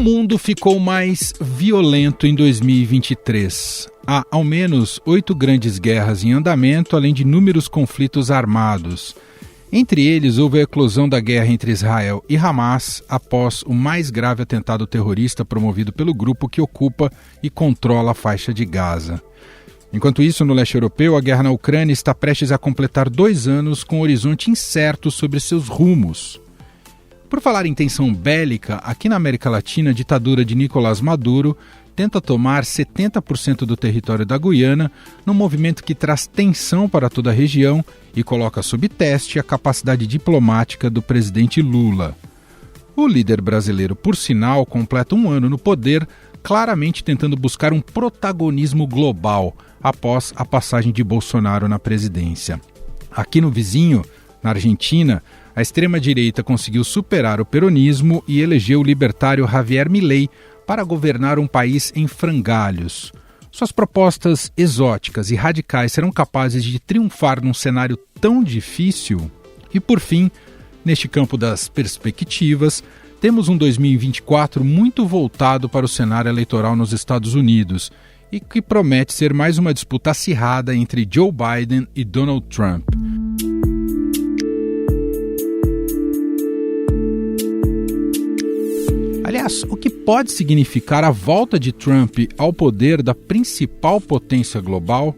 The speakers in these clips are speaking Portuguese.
mundo ficou mais violento em 2023. Há ao menos 8 grandes guerras em andamento, além de inúmeros conflitos armados. Entre eles, houve a eclosão da guerra entre Israel e Hamas após o mais grave atentado terrorista promovido pelo grupo que ocupa e controla a faixa de Gaza. Enquanto isso, no leste europeu, a guerra na Ucrânia está prestes a completar 2 anos com um horizonte incerto sobre seus rumos. Por falar em tensão bélica, aqui na América Latina, a ditadura de Nicolás Maduro tenta tomar 70% do território da Guiana, num movimento que traz tensão para toda a região e coloca sob teste a capacidade diplomática do presidente Lula. O líder brasileiro, por sinal, completa 1 ano no poder, claramente tentando buscar um protagonismo global após a passagem de Bolsonaro na presidência. Aqui no vizinho, na Argentina, a extrema-direita conseguiu superar o peronismo e elegeu o libertário Javier Milei para governar um país em frangalhos. Suas propostas exóticas e radicais serão capazes de triunfar num cenário tão difícil? E, por fim, neste campo das perspectivas, temos um 2024 muito voltado para o cenário eleitoral nos Estados Unidos e que promete ser mais uma disputa acirrada entre Joe Biden e Donald Trump. Aliás, o que pode significar a volta de Trump ao poder da principal potência global?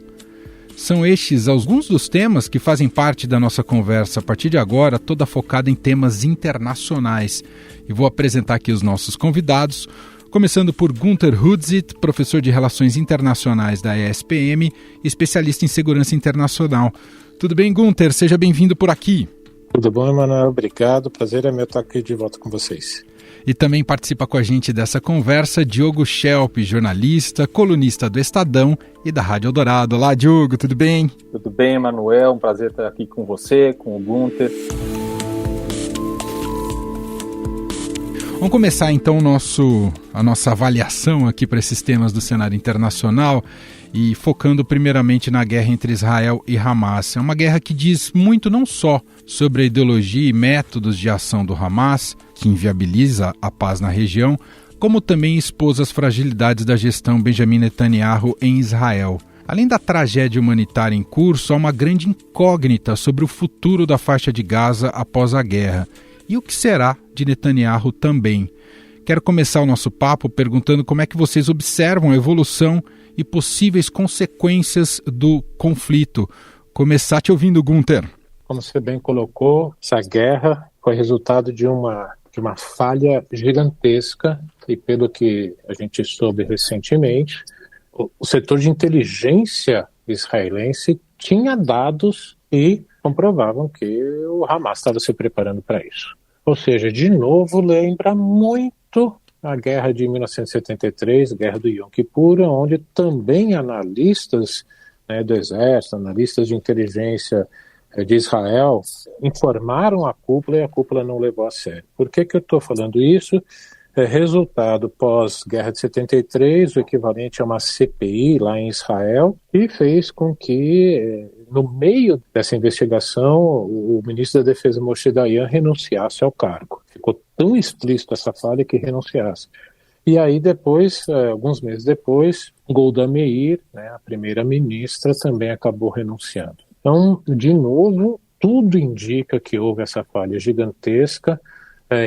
São estes alguns dos temas que fazem parte da nossa conversa a partir de agora, toda focada em temas internacionais. E vou apresentar aqui os nossos convidados, começando por Günther Hudzit, professor de Relações Internacionais da ESPM, especialista em segurança internacional. Tudo bem, Günther? Seja bem-vindo por aqui. Tudo bom, Emanuel? Obrigado. Prazer é meu estar aqui de volta com vocês. E também participa com a gente dessa conversa Diogo Schelp, jornalista, colunista do Estadão e da Rádio Eldorado. Olá, Diogo, tudo bem? Tudo bem, Emanuel. Um prazer estar aqui com você, com o Günther. Vamos começar então a nossa avaliação aqui para esses temas do cenário internacional e focando primeiramente na guerra entre Israel e Hamas. É uma guerra que diz muito não só sobre a ideologia e métodos de ação do Hamas, que inviabiliza a paz na região, como também expôs as fragilidades da gestão Benjamin Netanyahu em Israel. Além da tragédia humanitária em curso, há uma grande incógnita sobre o futuro da faixa de Gaza após a guerra. E o que será de Netanyahu também? Quero começar o nosso papo perguntando como é que vocês observam a evolução e possíveis consequências do conflito. Começar te ouvindo, Günther. Como você bem colocou, essa guerra foi resultado de uma falha gigantesca e, pelo que a gente soube recentemente, o setor de inteligência israelense tinha dados e comprovavam que o Hamas estava se preparando para isso. Ou seja, de novo, lembra muito a guerra de 1973, guerra do Yom Kippur, onde também analistas do exército, analistas de inteligência de Israel, informaram a cúpula e a cúpula não levou a sério. Por que eu estou falando isso? Resultado pós-guerra de 73, o equivalente a uma CPI lá em Israel, e fez com que, no meio dessa investigação, o ministro da Defesa Moshe Dayan renunciasse ao cargo. Ficou tão explícito essa falha que renunciasse. E aí depois, alguns meses depois, Golda Meir, a primeira-ministra, também acabou renunciando. Então, de novo, tudo indica que houve essa falha gigantesca.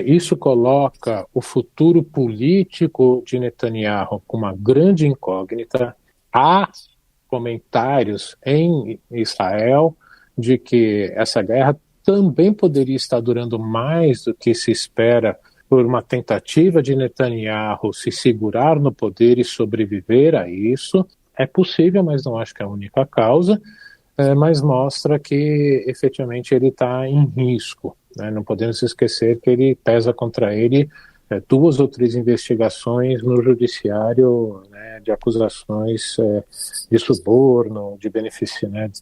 Isso coloca o futuro político de Netanyahu com uma grande incógnita. Há comentários em Israel de que essa guerra também poderia estar durando mais do que se espera por uma tentativa de Netanyahu se segurar no poder e sobreviver a isso. É possível, mas não acho que é a única causa, mas mostra que efetivamente ele está em risco. Não podemos esquecer que ele pesa contra ele 2 ou 3 investigações no judiciário, de acusações de suborno, de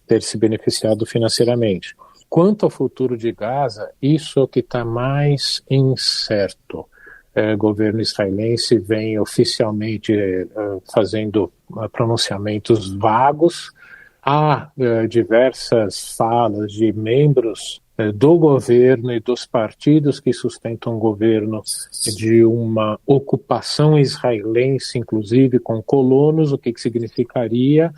ter se beneficiado financeiramente. Quanto ao futuro de Gaza, isso é o que está mais incerto. O governo israelense vem oficialmente fazendo pronunciamentos vagos. há diversas falas de membros do governo e dos partidos que sustentam o governo de uma ocupação israelense, inclusive com colonos, o que significaria,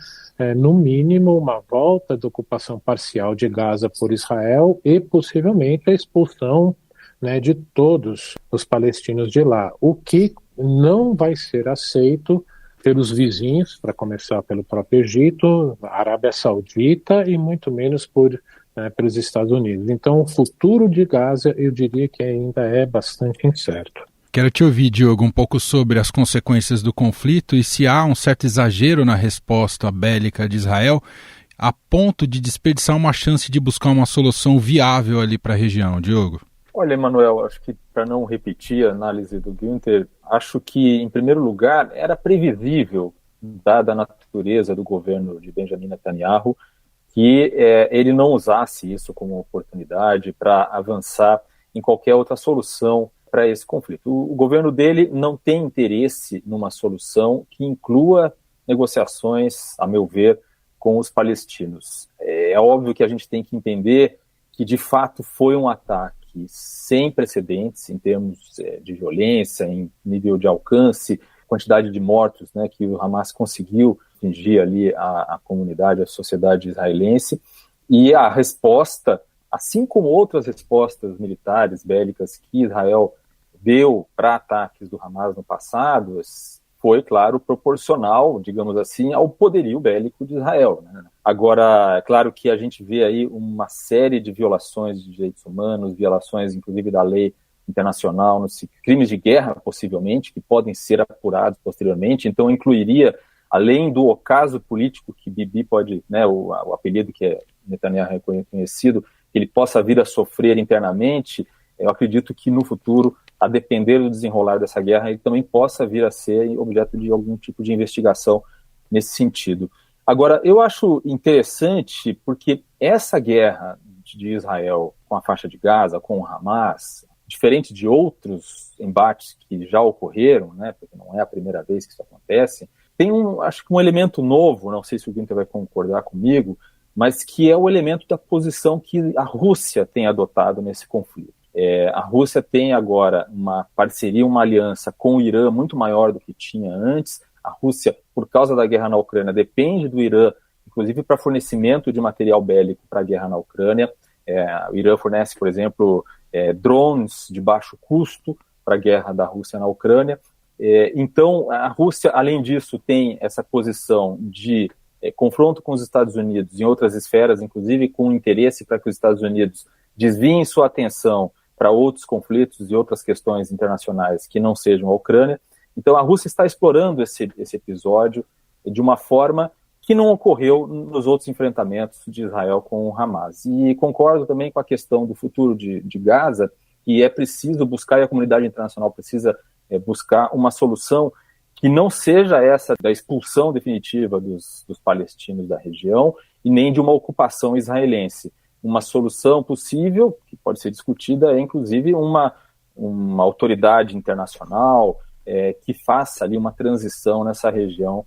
no mínimo, uma volta da ocupação parcial de Gaza por Israel e possivelmente a expulsão, né, de todos os palestinos de lá, o que não vai ser aceito pelos vizinhos, para começar pelo próprio Egito, a Arábia Saudita e muito menos pelos Estados Unidos. Então, o futuro de Gaza, eu diria que ainda é bastante incerto. Quero te ouvir, Diogo, um pouco sobre as consequências do conflito e se há um certo exagero na resposta bélica de Israel a ponto de desperdiçar uma chance de buscar uma solução viável ali para a região. Diogo? Olha, Emanuel, acho que para não repetir a análise do Günther, acho que, em primeiro lugar, era previsível, dada a natureza do governo de Benjamin Netanyahu, que ele não usasse isso como oportunidade para avançar em qualquer outra solução para esse conflito. O governo dele não tem interesse numa solução que inclua negociações, a meu ver, com os palestinos. É óbvio que a gente tem que entender que, de fato, foi um ataque sem precedentes em termos de violência, em nível de alcance, quantidade de mortos, né, que o Hamas conseguiu atingir ali a comunidade, a sociedade israelense, e a resposta, assim como outras respostas militares, bélicas que Israel deu para ataques do Hamas no passado, foi, claro, proporcional, digamos assim, ao poderio bélico de Israel, né? Agora, é claro que a gente vê aí uma série de violações de direitos humanos, violações, inclusive, da lei internacional, crimes de guerra, possivelmente, que podem ser apurados posteriormente. Então, incluiria, além do ocaso político que Bibi pode, né, o apelido que Netanyahu é reconhecido, que ele possa vir a sofrer internamente, eu acredito que no futuro, a depender do desenrolar dessa guerra, ele também possa vir a ser objeto de algum tipo de investigação nesse sentido. Agora, eu acho interessante porque essa guerra de Israel com a faixa de Gaza, com o Hamas, diferente de outros embates que já ocorreram, né, porque não é a primeira vez que isso acontece, tem acho que um elemento novo, não sei se o Günther vai concordar comigo, mas que é o elemento da posição que a Rússia tem adotado nesse conflito. A Rússia tem agora uma parceria, uma aliança com o Irã muito maior do que tinha antes. A Rússia, por causa da guerra na Ucrânia, depende do Irã, inclusive para fornecimento de material bélico para a guerra na Ucrânia. O Irã fornece, por exemplo, drones de baixo custo para a guerra da Rússia na Ucrânia. Então, a Rússia, além disso, tem essa posição de confronto com os Estados Unidos em outras esferas, inclusive com interesse para que os Estados Unidos desviem sua atenção para outros conflitos e outras questões internacionais que não sejam a Ucrânia. Então, a Rússia está explorando esse episódio de uma forma que não ocorreu nos outros enfrentamentos de Israel com o Hamas. E concordo também com a questão do futuro de Gaza, que é preciso buscar, e a comunidade internacional precisa buscar uma solução que não seja essa da expulsão definitiva dos palestinos da região e nem de uma ocupação israelense. Uma solução possível, que pode ser discutida, é inclusive uma autoridade internacional que faça ali uma transição nessa região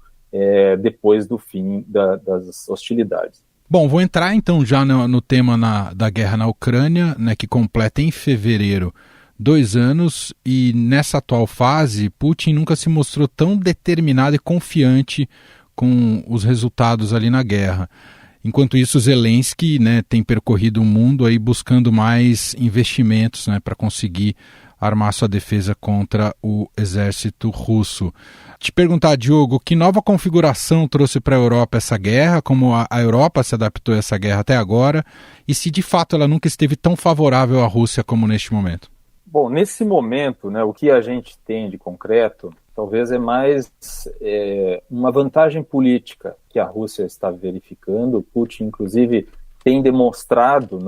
depois do fim das hostilidades. Bom, vou entrar então já no tema da guerra na Ucrânia, né, que completa em fevereiro 2 anos, e nessa atual fase, Putin nunca se mostrou tão determinado e confiante com os resultados ali na guerra. Enquanto isso, Zelensky, né, tem percorrido o mundo aí buscando mais investimentos, né, para conseguir armar sua defesa contra o exército russo. Te perguntar, Diogo, que nova configuração trouxe para a Europa essa guerra, como a Europa se adaptou a essa guerra até agora, e se de fato ela nunca esteve tão favorável à Rússia como neste momento? Bom, nesse momento, né, o que a gente tem de concreto talvez é mais uma vantagem política que a Rússia está verificando. Putin, inclusive, tem demonstrado,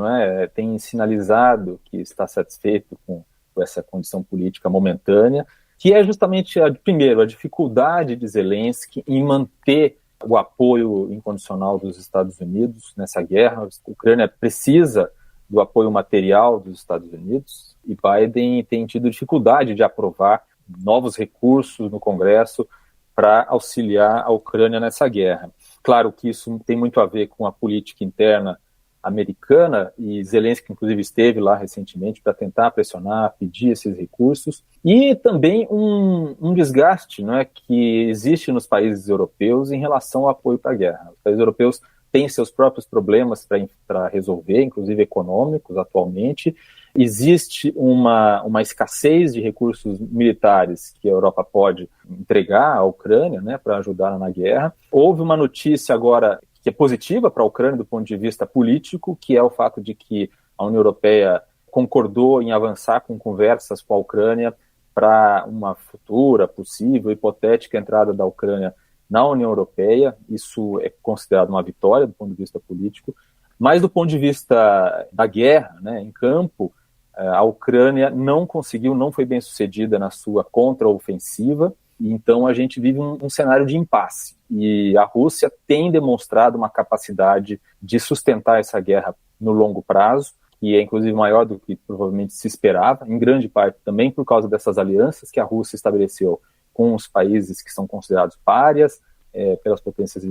tem sinalizado que está satisfeito com essa condição política momentânea, que é justamente, primeiro, a dificuldade de Zelensky em manter o apoio incondicional dos Estados Unidos nessa guerra. A Ucrânia precisa do apoio material dos Estados Unidos e Biden tem tido dificuldade de aprovar novos recursos no Congresso para auxiliar a Ucrânia nessa guerra. Claro que isso tem muito a ver com a política interna americana, e Zelensky, inclusive, esteve lá recentemente para tentar pressionar, pedir esses recursos, e também um desgaste, não é, que existe nos países europeus em relação ao apoio para a guerra. Os países europeus têm seus próprios problemas para resolver, inclusive econômicos, atualmente. Existe uma escassez de recursos militares que a Europa pode entregar à Ucrânia, né, para ajudar na guerra. Houve uma notícia agora que é positiva para a Ucrânia do ponto de vista político, que é o fato de que a União Europeia concordou em avançar com conversas com a Ucrânia para uma futura, possível, hipotética entrada da Ucrânia na União Europeia. Isso é considerado uma vitória do ponto de vista político, mas do ponto de vista da guerra, né, em campo, a Ucrânia não foi bem sucedida na sua contraofensiva, e então a gente vive um cenário de impasse. E a Rússia tem demonstrado uma capacidade de sustentar essa guerra no longo prazo, que é inclusive maior do que provavelmente se esperava, em grande parte também por causa dessas alianças que a Rússia estabeleceu com os países que são considerados párias pelas potências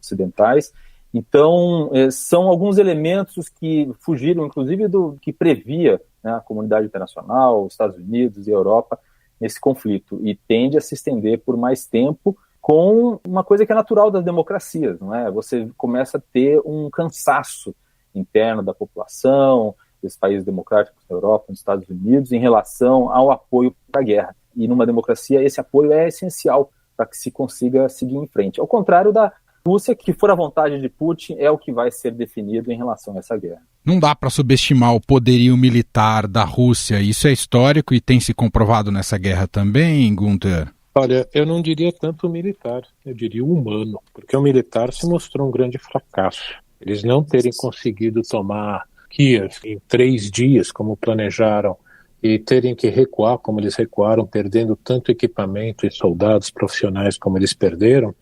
ocidentais. Então, são alguns elementos que fugiram, inclusive, do que previa, né, a comunidade internacional, os Estados Unidos e a Europa nesse conflito, e tende a se estender por mais tempo, com uma coisa que é natural das democracias, não é? Você começa a ter um cansaço interno da população, dos países democráticos da Europa, dos Estados Unidos, em relação ao apoio para a guerra. E numa democracia, esse apoio é essencial para que se consiga seguir em frente. Ao contrário da Rússia, que for a vontade de Putin, é o que vai ser definido em relação a essa guerra. Não dá para subestimar o poderio militar da Rússia. Isso é histórico e tem se comprovado nessa guerra também, Gunther? Olha, eu não diria tanto o militar, eu diria o humano, porque o militar se mostrou um grande fracasso. Eles não terem conseguido tomar Kiev em 3 dias, como planejaram, e terem que recuar como eles recuaram, perdendo tanto equipamento e soldados profissionais como eles perderam,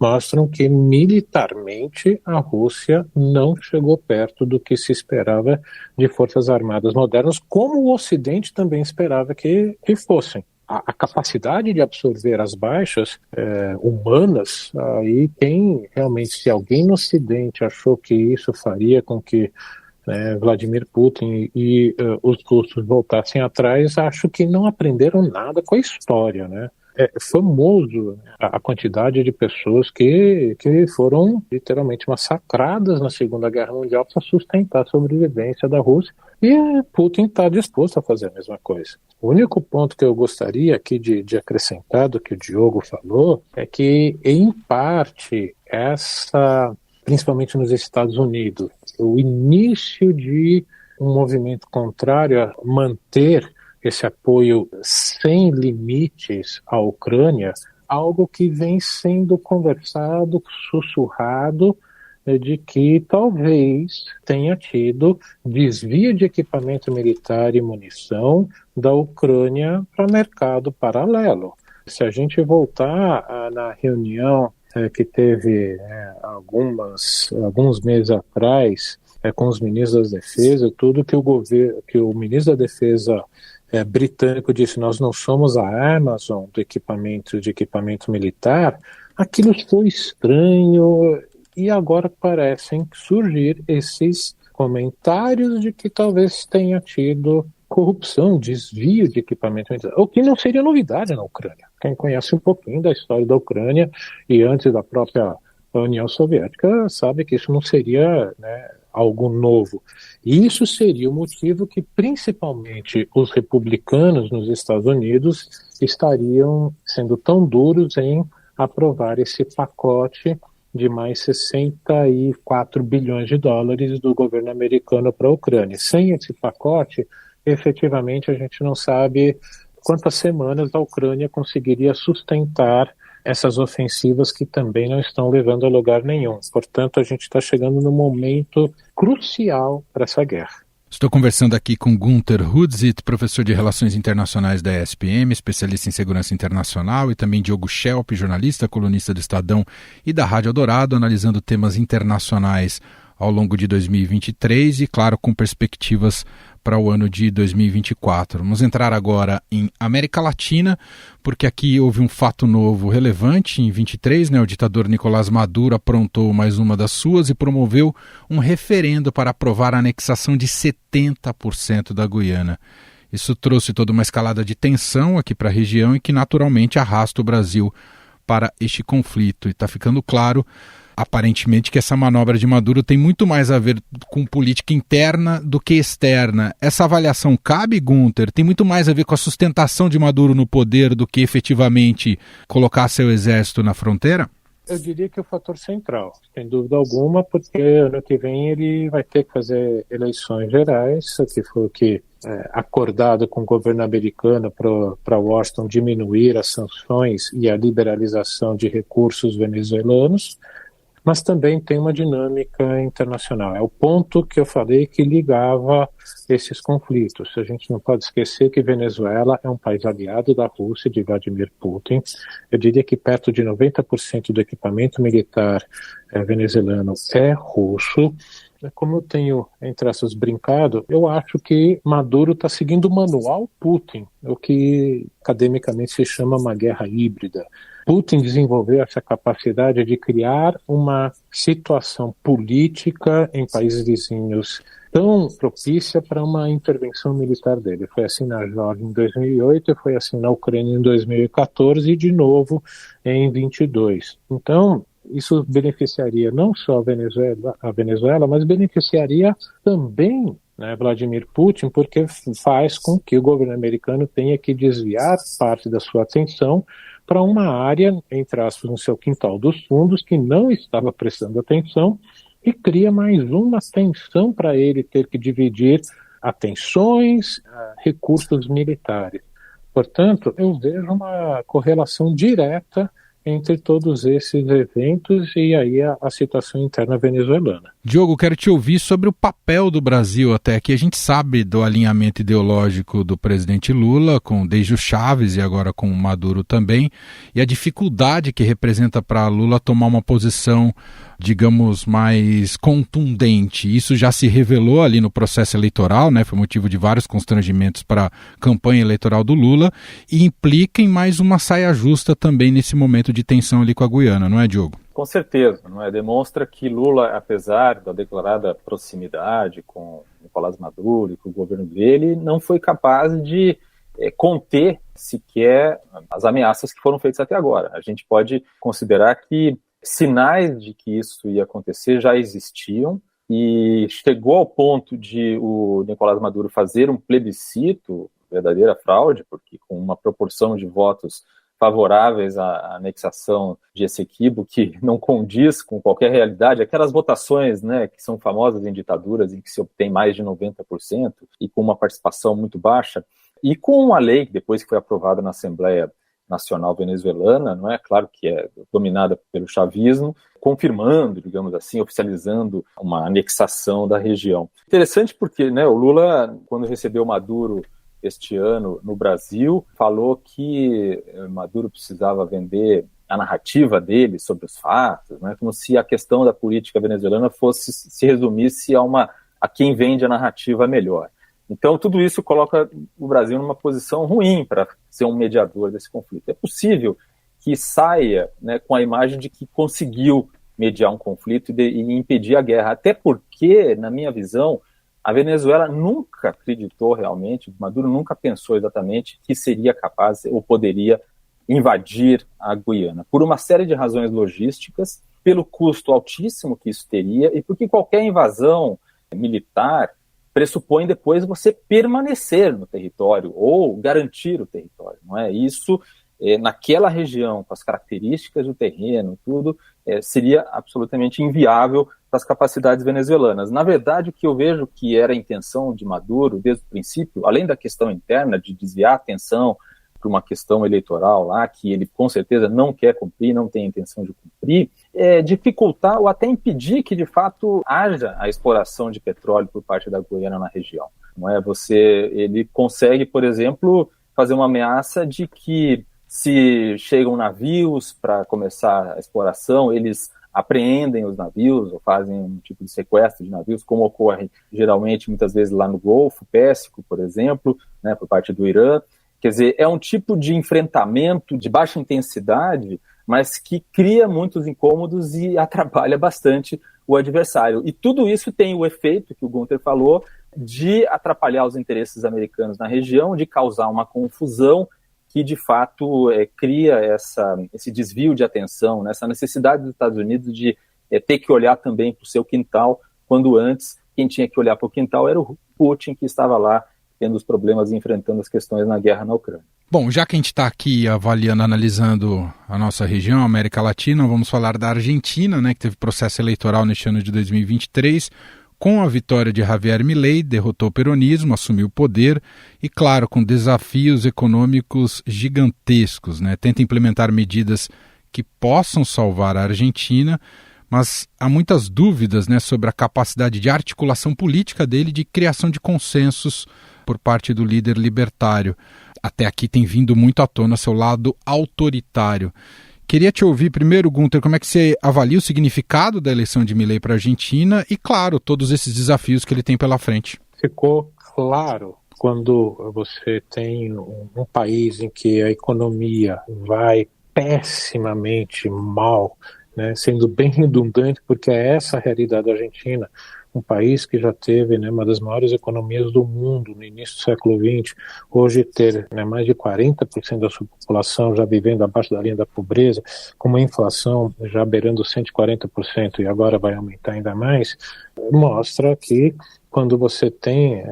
mostram que militarmente a Rússia não chegou perto do que se esperava de forças armadas modernas, como o Ocidente também esperava que fossem. A capacidade de absorver as baixas humanas, aí tem realmente, se alguém no Ocidente achou que isso faria com que Vladimir Putin e os russos voltassem atrás, acho que não aprenderam nada com a história, né? É famoso a quantidade de pessoas que foram literalmente massacradas na Segunda Guerra Mundial para sustentar a sobrevivência da Rússia, e Putin está disposto a fazer a mesma coisa. O único ponto que eu gostaria aqui de acrescentar do que o Diogo falou é que, em parte, principalmente nos Estados Unidos, o início de um movimento contrário a manter esse apoio sem limites à Ucrânia, algo que vem sendo conversado, sussurrado, de que talvez tenha tido desvio de equipamento militar e munição da Ucrânia para mercado paralelo. Se a gente voltar na reunião que teve alguns meses atrás com os ministros da Defesa, tudo que o ministro da Defesa britânico disse: nós não somos a Amazon de equipamento militar, aquilo foi estranho, e agora parecem surgir esses comentários de que talvez tenha tido corrupção, desvio de equipamento militar, o que não seria novidade na Ucrânia. Quem conhece um pouquinho da história da Ucrânia e antes da própria União Soviética sabe que isso não seria, algo novo. E isso seria o motivo que, principalmente, os republicanos nos Estados Unidos estariam sendo tão duros em aprovar esse pacote de mais 64 bilhões de dólares do governo americano para a Ucrânia. Sem esse pacote, efetivamente, a gente não sabe quantas semanas a Ucrânia conseguiria sustentar essas ofensivas que também não estão levando a lugar nenhum. Portanto, a gente está chegando num momento crucial para essa guerra. Estou conversando aqui com Gunther Hudzit, professor de Relações Internacionais da ESPM, especialista em segurança internacional, e também Diogo Schelp, jornalista, colunista do Estadão e da Rádio Eldorado, analisando temas internacionais ao longo de 2023 e, claro, com perspectivas para o ano de 2024. Vamos entrar agora em América Latina, porque aqui houve um fato novo relevante. Em 23, o ditador Nicolás Maduro aprontou mais uma das suas e promoveu um referendo para aprovar a anexação de 70% da Guiana. Isso trouxe toda uma escalada de tensão aqui para a região e que naturalmente arrasta o Brasil para este conflito. E está ficando claro, aparentemente, que essa manobra de Maduro tem muito mais a ver com política interna do que externa. Essa avaliação cabe, Gunther? Tem muito mais a ver com a sustentação de Maduro no poder do que efetivamente colocar seu exército na fronteira? Eu diria que é o fator central, sem dúvida alguma, porque ano que vem ele vai ter que fazer eleições gerais, que foi o que acordado com o governo americano para Washington diminuir as sanções e a liberalização de recursos venezuelanos, mas também tem uma dinâmica internacional. É o ponto que eu falei que ligava esses conflitos. A gente não pode esquecer que Venezuela é um país aliado da Rússia, de Vladimir Putin. Eu diria que perto de 90% do equipamento militar venezuelano é russo. Como eu tenho, entre essas, brincado, eu acho que Maduro está seguindo o manual Putin, o que academicamente se chama uma guerra híbrida. Putin desenvolveu essa capacidade de criar uma situação política em países vizinhos tão propícia para uma intervenção militar dele. Foi assim na Geórgia em 2008, foi assim na Ucrânia em 2014 e de novo em 2022. Então, isso beneficiaria não só a Venezuela, mas beneficiaria também Vladimir Putin, porque faz com que o governo americano tenha que desviar parte da sua atenção para uma área, entre aspas, no seu quintal dos fundos, que não estava prestando atenção e cria mais uma tensão para ele ter que dividir atenções, recursos militares. Portanto, eu vejo uma correlação direta entre todos esses eventos e aí a situação interna venezuelana. Diogo, quero te ouvir sobre o papel do Brasil até aqui. A gente sabe do alinhamento ideológico do presidente Lula, desde o Chávez e agora com o Maduro também, e a dificuldade que representa para Lula tomar uma posição, digamos, mais contundente. Isso já se revelou ali no processo eleitoral, foi motivo de vários constrangimentos para a campanha eleitoral do Lula e implica em mais uma saia justa também nesse momento de tensão ali com a Guiana, não é, Diogo? Com certeza, demonstra que Lula, apesar da declarada proximidade com Nicolás Maduro e com o governo dele, não foi capaz de conter sequer as ameaças que foram feitas até agora. A gente pode considerar que sinais de que isso ia acontecer já existiam e chegou ao ponto de o Nicolás Maduro fazer um plebiscito, verdadeira fraude, porque com uma proporção de votos favoráveis à anexação de Essequibo, que não condiz com qualquer realidade, aquelas votações que são famosas em ditaduras, em que se obtém mais de 90% e com uma participação muito baixa, e com uma lei que depois que foi aprovada na Assembleia Nacional Venezuelana, claro que é dominada pelo chavismo, confirmando, digamos assim, oficializando uma anexação da região. Interessante porque o Lula, quando recebeu Maduro este ano no Brasil, falou que Maduro precisava vender a narrativa dele sobre os fatos, como se a questão da política venezuelana se resumisse a quem vende a narrativa melhor. Então, tudo isso coloca o Brasil numa posição ruim para ser um mediador desse conflito. É possível que saia com a imagem de que conseguiu mediar um conflito e impedir a guerra, até porque, na minha visão, a Venezuela nunca acreditou realmente, Maduro nunca pensou exatamente que seria capaz ou poderia invadir a Guiana, por uma série de razões logísticas, pelo custo altíssimo que isso teria e porque qualquer invasão militar pressupõe depois você permanecer no território ou garantir o território, Isso, naquela região, com as características do terreno, tudo, seria absolutamente inviável para as capacidades venezuelanas. Na verdade, o que eu vejo que era a intenção de Maduro desde o princípio, além da questão interna de desviar a atenção para uma questão eleitoral lá, que ele com certeza não quer cumprir, não tem a intenção de cumprir, dificultar ou até impedir que de fato haja a exploração de petróleo por parte da Guiana na região. Ele consegue, por exemplo, fazer uma ameaça de que se chegam navios para começar a exploração, eles apreendem os navios ou fazem um tipo de sequestro de navios, como ocorre geralmente muitas vezes lá no Golfo Pérsico, por exemplo, né, por parte do Irã. Quer dizer, é um tipo de enfrentamento de baixa intensidade, mas que cria muitos incômodos e atrapalha bastante o adversário. E tudo isso tem o efeito que o Gunther falou de atrapalhar os interesses americanos na região, de causar uma confusão que, de fato, cria esse desvio de atenção, né, essa necessidade dos Estados Unidos de ter que olhar também para o seu quintal, quando antes quem tinha que olhar para o quintal era o Putin, que estava lá tendo os problemas e enfrentando as questões na guerra na Ucrânia. Bom, já que a gente está aqui avaliando, analisando a nossa região, a América Latina, vamos falar da Argentina, né, que teve processo eleitoral neste ano de 2023, com a vitória de Javier Milei, derrotou o peronismo, assumiu o poder e, claro, com desafios econômicos gigantescos, né, tenta implementar medidas que possam salvar a Argentina, mas há muitas dúvidas, né, sobre a capacidade de articulação política dele, de criação de consensos por parte do líder libertário. Até aqui tem vindo muito à tona seu lado autoritário. Queria te ouvir primeiro, Gunther, como é que você avalia o significado da eleição de Milei para a Argentina e, claro, todos esses desafios que ele tem pela frente. Ficou claro quando você tem um país em que a economia vai pessimamente mal, né, sendo bem redundante, porque é essa a realidade da Argentina, um país que já teve, né, uma das maiores economias do mundo no início do século XX, hoje ter, né, mais de 40% da sua população já vivendo abaixo da linha da pobreza, com uma inflação já beirando 140% e agora vai aumentar ainda mais, mostra que quando você tem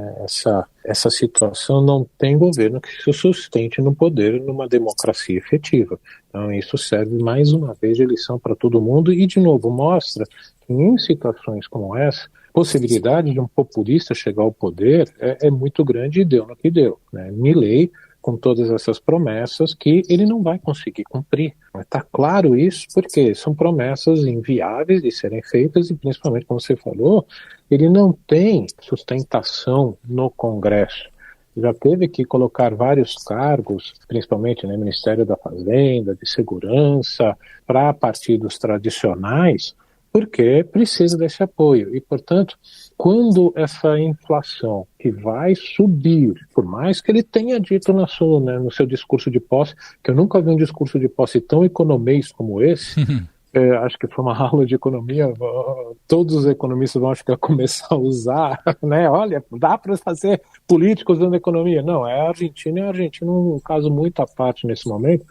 essa situação, não tem governo que se sustente no poder numa democracia efetiva. Então isso serve mais uma vez de lição para todo mundo e, de novo, mostra que em situações como essa, a possibilidade de um populista chegar ao poder é muito grande e deu no que deu, né? Milei, com todas essas promessas que ele não vai conseguir cumprir. Está claro isso porque são promessas inviáveis de serem feitas e, principalmente, como você falou, ele não tem sustentação no Congresso. Já teve que colocar vários cargos, principalmente no Ministério da Fazenda, de Segurança, para partidos tradicionais, porque precisa desse apoio. E, portanto, quando essa inflação que vai subir, por mais que ele tenha dito no seu discurso de posse, que eu nunca vi um discurso de posse tão economês como esse, acho que foi uma aula de economia, todos os economistas vão acho que começar a usar, né? Olha, dá para fazer política usando economia. Não, é a Argentina um caso muito à parte nesse momento,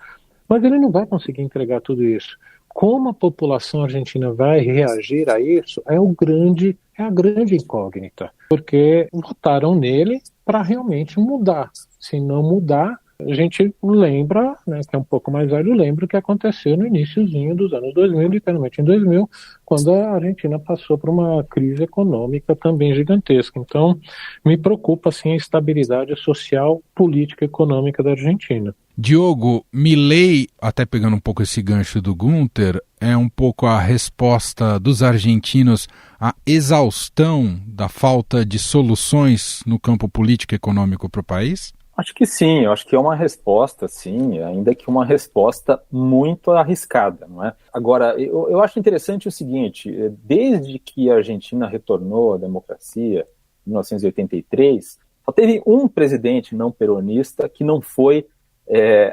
mas ele não vai conseguir entregar tudo isso. Como a população argentina vai reagir a isso é a grande incógnita, porque votaram nele para realmente mudar. Se não mudar, a gente lembra, né, que é um pouco mais velho, lembra o que aconteceu no iniciozinho dos anos 2000, literalmente em 2000, quando a Argentina passou por uma crise econômica também gigantesca. Então, me preocupa assim, a estabilidade social, política e econômica da Argentina. Diogo, Milei, até pegando um pouco esse gancho do Gunther, é um pouco a resposta dos argentinos à exaustão da falta de soluções no campo político e econômico para o país? Acho que sim, eu acho que é uma resposta, sim, ainda que uma resposta muito arriscada, não é? Agora, eu acho interessante o seguinte, desde que a Argentina retornou à democracia, em 1983, só teve um presidente não peronista que não foi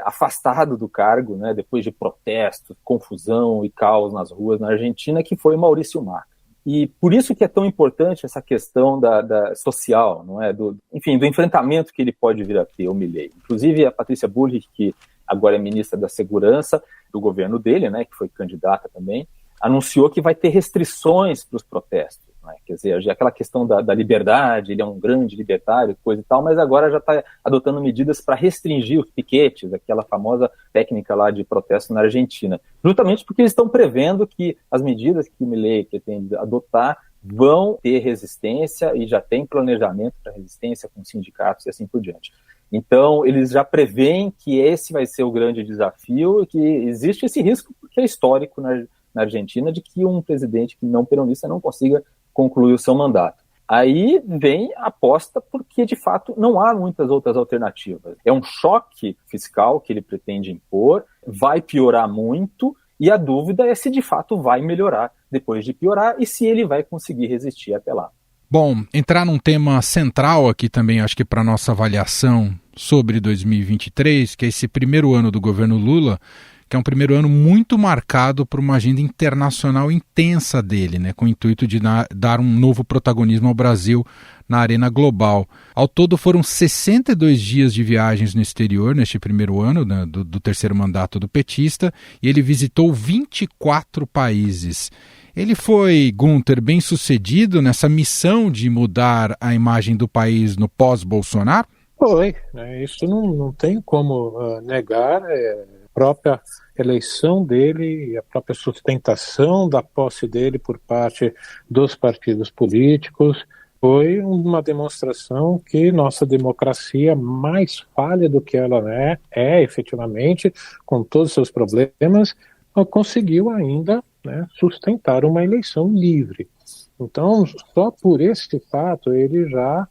afastado do cargo, né, depois de protestos, confusão e caos nas ruas na Argentina, que foi Maurício Macri. E por isso que é tão importante essa questão da social, não é? Do enfrentamento que ele pode vir a ter, o Milei. Inclusive a Patrícia Bullrich, que agora é ministra da Segurança do governo dele, né, que foi candidata também, anunciou que vai ter restrições para os protestos. Quer dizer, aquela questão da liberdade, ele é um grande libertário, coisa e tal, mas agora já está adotando medidas para restringir os piquetes, aquela famosa técnica lá de protesto na Argentina, justamente porque eles estão prevendo que as medidas que o Milei pretende adotar vão ter resistência e já tem planejamento para resistência com sindicatos e assim por diante. Então, eles já preveem que esse vai ser o grande desafio e que existe esse risco, porque é histórico na Argentina, de que um presidente que não peronista não consiga concluir o seu mandato. Aí vem a aposta porque, de fato, não há muitas outras alternativas. É um choque fiscal que ele pretende impor, vai piorar muito E a dúvida é se de fato vai melhorar depois de piorar e se ele vai conseguir resistir até lá. Bom, entrar num tema central aqui também, acho que para a nossa avaliação sobre 2023, que é esse primeiro ano do governo Lula, que é um primeiro ano muito marcado por uma agenda internacional intensa dele, né, com o intuito de dar um novo protagonismo ao Brasil na arena global. Ao todo foram 62 dias de viagens no exterior neste primeiro ano, né, do terceiro mandato do petista, e ele visitou 24 países. Ele foi, Gunther, bem sucedido nessa missão de mudar a imagem do país no pós-Bolsonaro? Foi, né? Isso não tem como negar. A própria eleição dele e a própria sustentação da posse dele por parte dos partidos políticos foi uma demonstração que nossa democracia, mais falha do que ela é efetivamente, com todos os seus problemas, conseguiu ainda, né, sustentar uma eleição livre. Então, só por esse fato, ele já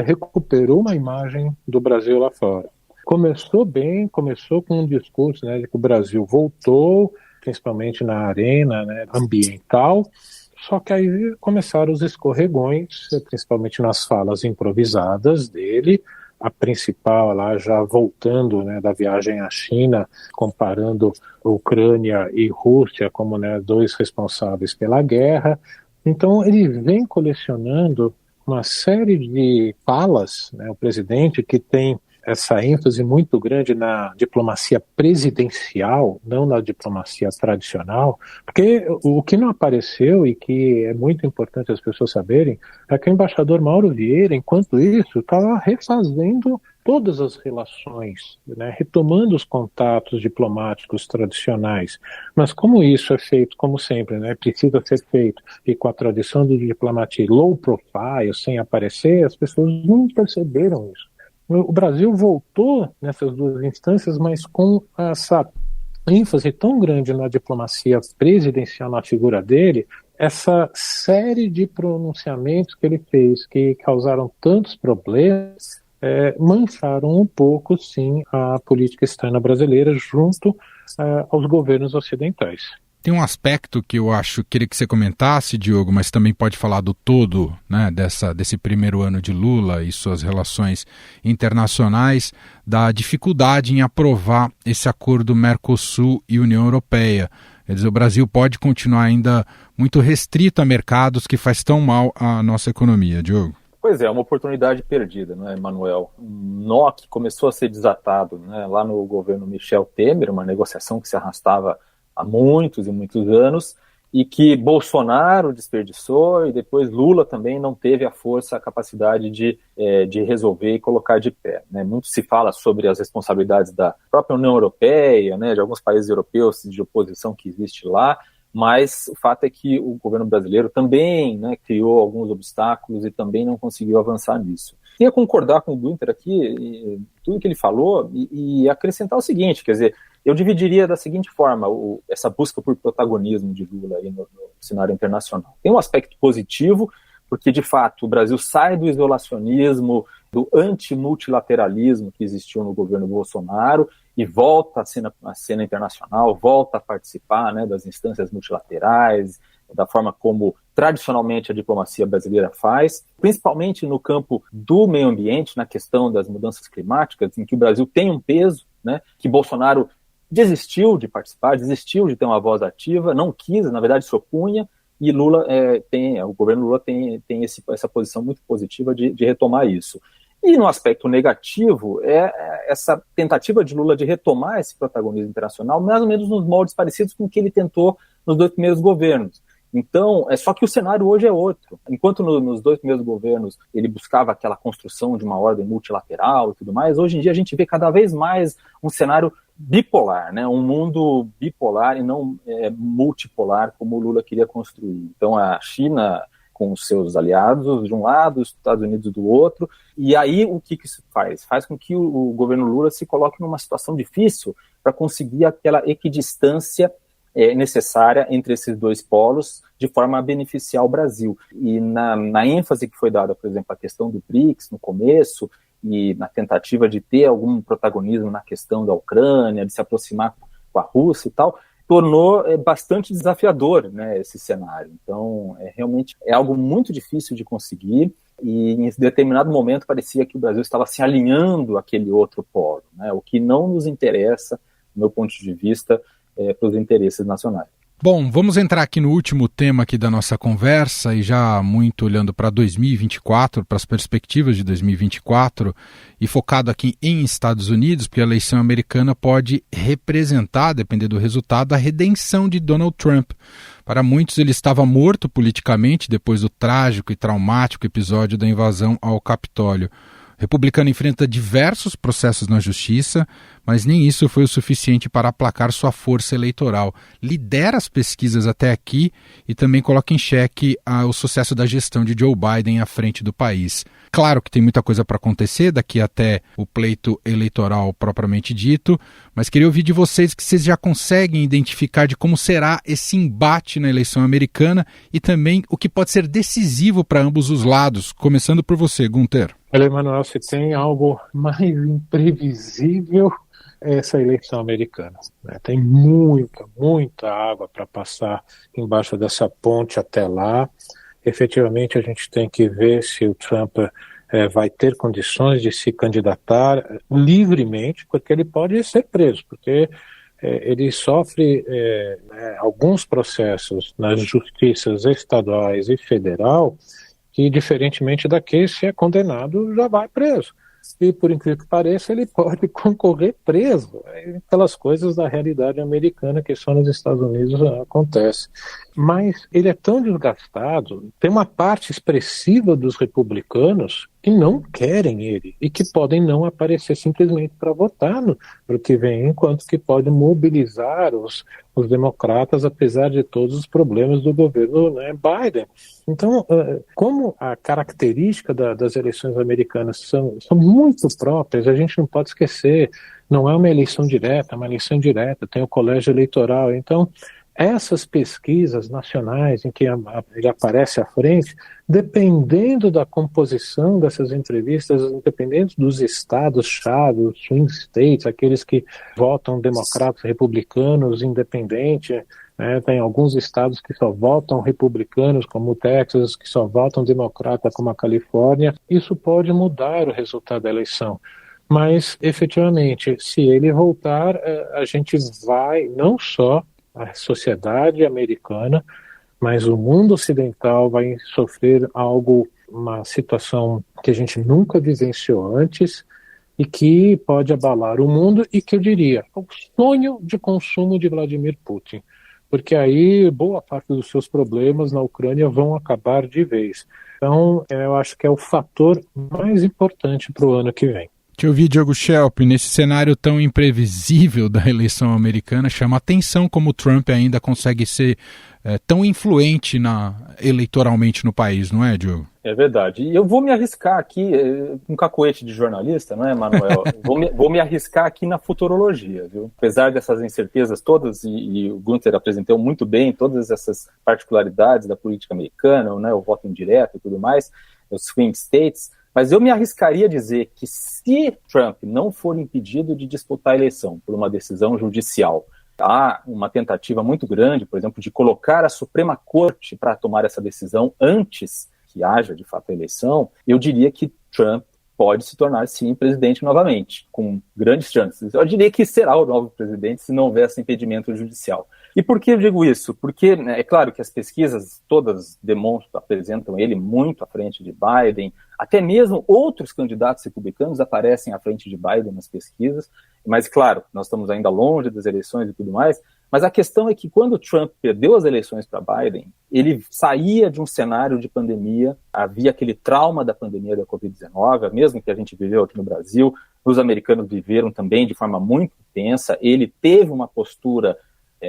recuperou uma imagem do Brasil lá fora. Começou bem, começou com um discurso, né, de que o Brasil voltou, principalmente na arena, né, ambiental, só que aí começaram os escorregões, principalmente nas falas improvisadas dele, a principal lá já voltando, né, da viagem à China, comparando Ucrânia e Rússia como, né, dois responsáveis pela guerra. Então ele vem colecionando uma série de falas, né, o presidente que tem essa ênfase muito grande na diplomacia presidencial, não na diplomacia tradicional, porque o que não apareceu e que é muito importante as pessoas saberem é que o embaixador Mauro Vieira, enquanto isso, estava refazendo todas as relações, né, retomando os contatos diplomáticos tradicionais. Mas como isso é feito, como sempre, né, precisa ser feito, e com a tradição de diplomacia low profile, sem aparecer, as pessoas não perceberam isso. O Brasil voltou nessas duas instâncias, mas com essa ênfase tão grande na diplomacia presidencial, na figura dele, essa série de pronunciamentos que ele fez, que causaram tantos problemas, mancharam um pouco, sim, a política externa brasileira junto aos governos ocidentais. Tem um aspecto que eu queria que você comentasse, Diogo, mas também pode falar do todo, né, desse primeiro ano de Lula e suas relações internacionais, da dificuldade em aprovar esse acordo Mercosul e União Europeia. Quer dizer, o Brasil pode continuar ainda muito restrito a mercados que faz tão mal à nossa economia, Diogo. Pois é, uma oportunidade perdida, né, Emanuel? Um nó que começou a ser desatado, né, lá no governo Michel Temer, uma negociação que se arrastava há muitos e muitos anos, e que Bolsonaro desperdiçou, e depois Lula também não teve a força, a capacidade de resolver e colocar de pé, né? Muito se fala sobre as responsabilidades da própria União Europeia, né, de alguns países europeus de oposição que existe lá, mas o fato é que o governo brasileiro também, né, criou alguns obstáculos e também não conseguiu avançar nisso. Queria concordar com o Gunther aqui, tudo que ele falou, e acrescentar o seguinte, quer dizer, eu dividiria da seguinte forma essa busca por protagonismo de Lula aí no cenário internacional. Tem um aspecto positivo, porque de fato o Brasil sai do isolacionismo, do antimultilateralismo que existiu no governo Bolsonaro e volta à cena internacional, volta a participar, né, das instâncias multilaterais, da forma como tradicionalmente a diplomacia brasileira faz, principalmente no campo do meio ambiente, na questão das mudanças climáticas, em que o Brasil tem um peso, né, que Bolsonaro desistiu de participar, desistiu de ter uma voz ativa, não quis, na verdade se opunha, e Lula o governo Lula tem essa posição muito positiva de retomar isso. E no aspecto negativo, essa tentativa de Lula de retomar esse protagonismo internacional, mais ou menos nos moldes parecidos com o que ele tentou nos 2 primeiros governos. Então, só que o cenário hoje é outro. Enquanto nos 2 primeiros governos ele buscava aquela construção de uma ordem multilateral e tudo mais, hoje em dia a gente vê cada vez mais um cenário bipolar, né? Um mundo bipolar e não multipolar como o Lula queria construir. Então a China com os seus aliados de um lado, os Estados Unidos do outro, e aí o que isso faz? Faz com que o governo Lula se coloque numa situação difícil para conseguir aquela equidistância necessária entre esses 2 polos, de forma a beneficiar o Brasil. E na ênfase que foi dada, por exemplo, à questão do BRICS no começo, e na tentativa de ter algum protagonismo na questão da Ucrânia, de se aproximar com a Rússia e tal, tornou bastante desafiador, né, esse cenário. Então, realmente é algo muito difícil de conseguir, e em determinado momento parecia que o Brasil estava se alinhando àquele outro polo, né, o que não nos interessa, do meu ponto de vista, para os interesses nacionais. Bom, vamos entrar aqui no último tema aqui da nossa conversa, e já muito olhando para 2024, para as perspectivas de 2024, e focado aqui em Estados Unidos, porque a eleição americana pode representar, depender do resultado, a redenção de Donald Trump. Para muitos, ele estava morto politicamente depois do trágico e traumático episódio da invasão ao Capitólio. O republicano enfrenta diversos processos na justiça, mas nem isso foi o suficiente para aplacar sua força eleitoral. Lidera as pesquisas até aqui e também coloca em xeque o sucesso da gestão de Joe Biden à frente do país. Claro que tem muita coisa para acontecer daqui até o pleito eleitoral propriamente dito, mas queria ouvir de vocês que vocês já conseguem identificar de como será esse embate na eleição americana e também o que pode ser decisivo para ambos os lados. Começando por você, Gunther. Olha, Emanuel, se tem algo mais imprevisível, é essa eleição americana, né? Tem muita água para passar embaixo dessa ponte até lá. Efetivamente, a gente tem que ver se o Trump vai ter condições de se candidatar livremente, porque ele pode ser preso, porque ele sofre alguns processos nas justiças estaduais e federal que, diferentemente daquele, se é condenado, já vai preso. E, por incrível que pareça, ele pode concorrer preso. Aquelas coisas da realidade americana que só nos Estados Unidos acontece. Mas ele é tão desgastado, tem uma parte expressiva dos republicanos que não querem ele e que podem não aparecer simplesmente para votar no que vem, enquanto que pode mobilizar os democratas, apesar de todos os problemas do governo, né, Biden. Então, como a característica das eleições americanas são muito próprias, a gente não pode esquecer, não é uma eleição direta, é uma eleição indireta, tem o colégio eleitoral. Então, essas pesquisas nacionais em que ele aparece à frente, dependendo da composição dessas entrevistas, dependendo dos estados-chave, os swing states, aqueles que votam democratas, republicanos, independente, né? Tem alguns estados que só votam republicanos, como o Texas, que só votam democrata, como a Califórnia. Isso pode mudar o resultado da eleição. Mas, efetivamente, se ele voltar, a gente vai, não só a sociedade americana, mas o mundo ocidental vai sofrer uma situação que a gente nunca vivenciou antes e que pode abalar o mundo e que eu diria, o sonho de consumo de Vladimir Putin, porque aí boa parte dos seus problemas na Ucrânia vão acabar de vez. Então, eu acho que é o fator mais importante para o ano que vem. Te ouvi, Diogo Schelp, nesse cenário tão imprevisível da eleição americana, chama atenção como o Trump ainda consegue ser tão influente eleitoralmente no país, não é, Diogo? É verdade. E eu vou me arriscar aqui, um cacoete de jornalista, não é, Manuel? vou me arriscar aqui na futurologia, viu? Apesar dessas incertezas todas, e o Gunther apresentou muito bem todas essas particularidades da política americana, né, o voto indireto e tudo mais, os swing states, mas eu me arriscaria a dizer que se Trump não for impedido de disputar a eleição por uma decisão judicial, há uma tentativa muito grande, por exemplo, de colocar a Suprema Corte para tomar essa decisão antes que haja, de fato, a eleição, eu diria que Trump pode se tornar, sim, presidente novamente, com grandes chances. Eu diria que será o novo presidente se não houver esse impedimento judicial. E por que eu digo isso? Porque é claro que as pesquisas todas apresentam ele muito à frente de Biden, até mesmo outros candidatos republicanos aparecem à frente de Biden nas pesquisas, mas claro, nós estamos ainda longe das eleições e tudo mais, mas a questão é que quando Trump perdeu as eleições para Biden, ele saía de um cenário de pandemia, havia aquele trauma da pandemia da Covid-19, mesmo que a gente viveu aqui no Brasil, os americanos viveram também de forma muito intensa, ele teve uma postura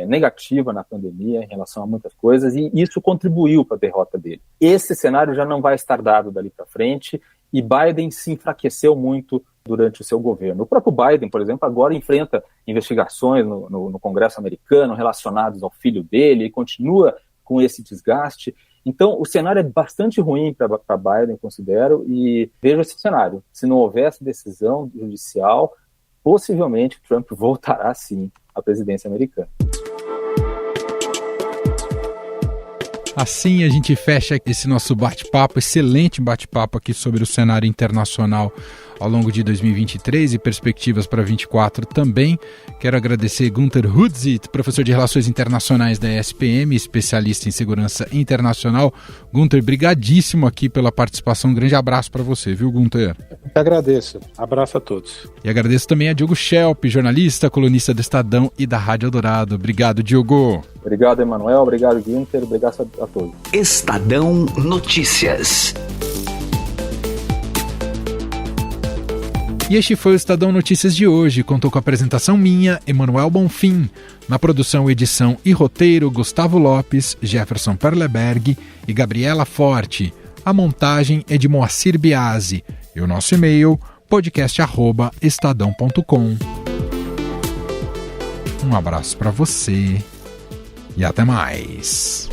negativa na pandemia em relação a muitas coisas, e isso contribuiu para a derrota dele. Esse cenário já não vai estar dado dali para frente, e Biden se enfraqueceu muito durante o seu governo. O próprio Biden, por exemplo, agora enfrenta investigações no Congresso americano relacionadas ao filho dele, e continua com esse desgaste. Então, o cenário é bastante ruim para Biden, considero, e vejo esse cenário. Se não houvesse decisão judicial, possivelmente Trump voltará, sim, à presidência americana. Assim a gente fecha esse nosso bate-papo, excelente bate-papo aqui sobre o cenário internacional ao longo de 2023 e perspectivas para 2024 também. Quero agradecer Günther Hudzit, professor de Relações Internacionais da ESPM, especialista em segurança internacional. Günther, brigadíssimo aqui pela participação. Um grande abraço para você, viu, Günther? Eu agradeço. Abraço a todos. E agradeço também a Diogo Schelp, jornalista, colunista do Estadão e da Rádio Eldorado. Obrigado, Diogo. Obrigado, Emanuel. Obrigado, Günther. Obrigado a todos. Estadão Notícias. E este foi o Estadão Notícias de hoje. Contou com a apresentação minha, Emanuel Bonfim. Na produção, edição e roteiro, Gustavo Lopes, Jefferson Perleberg e Gabriela Forte. A montagem é de Moacir Biasi. E o nosso e-mail, podcast@estadão.com. Um abraço para você e até mais.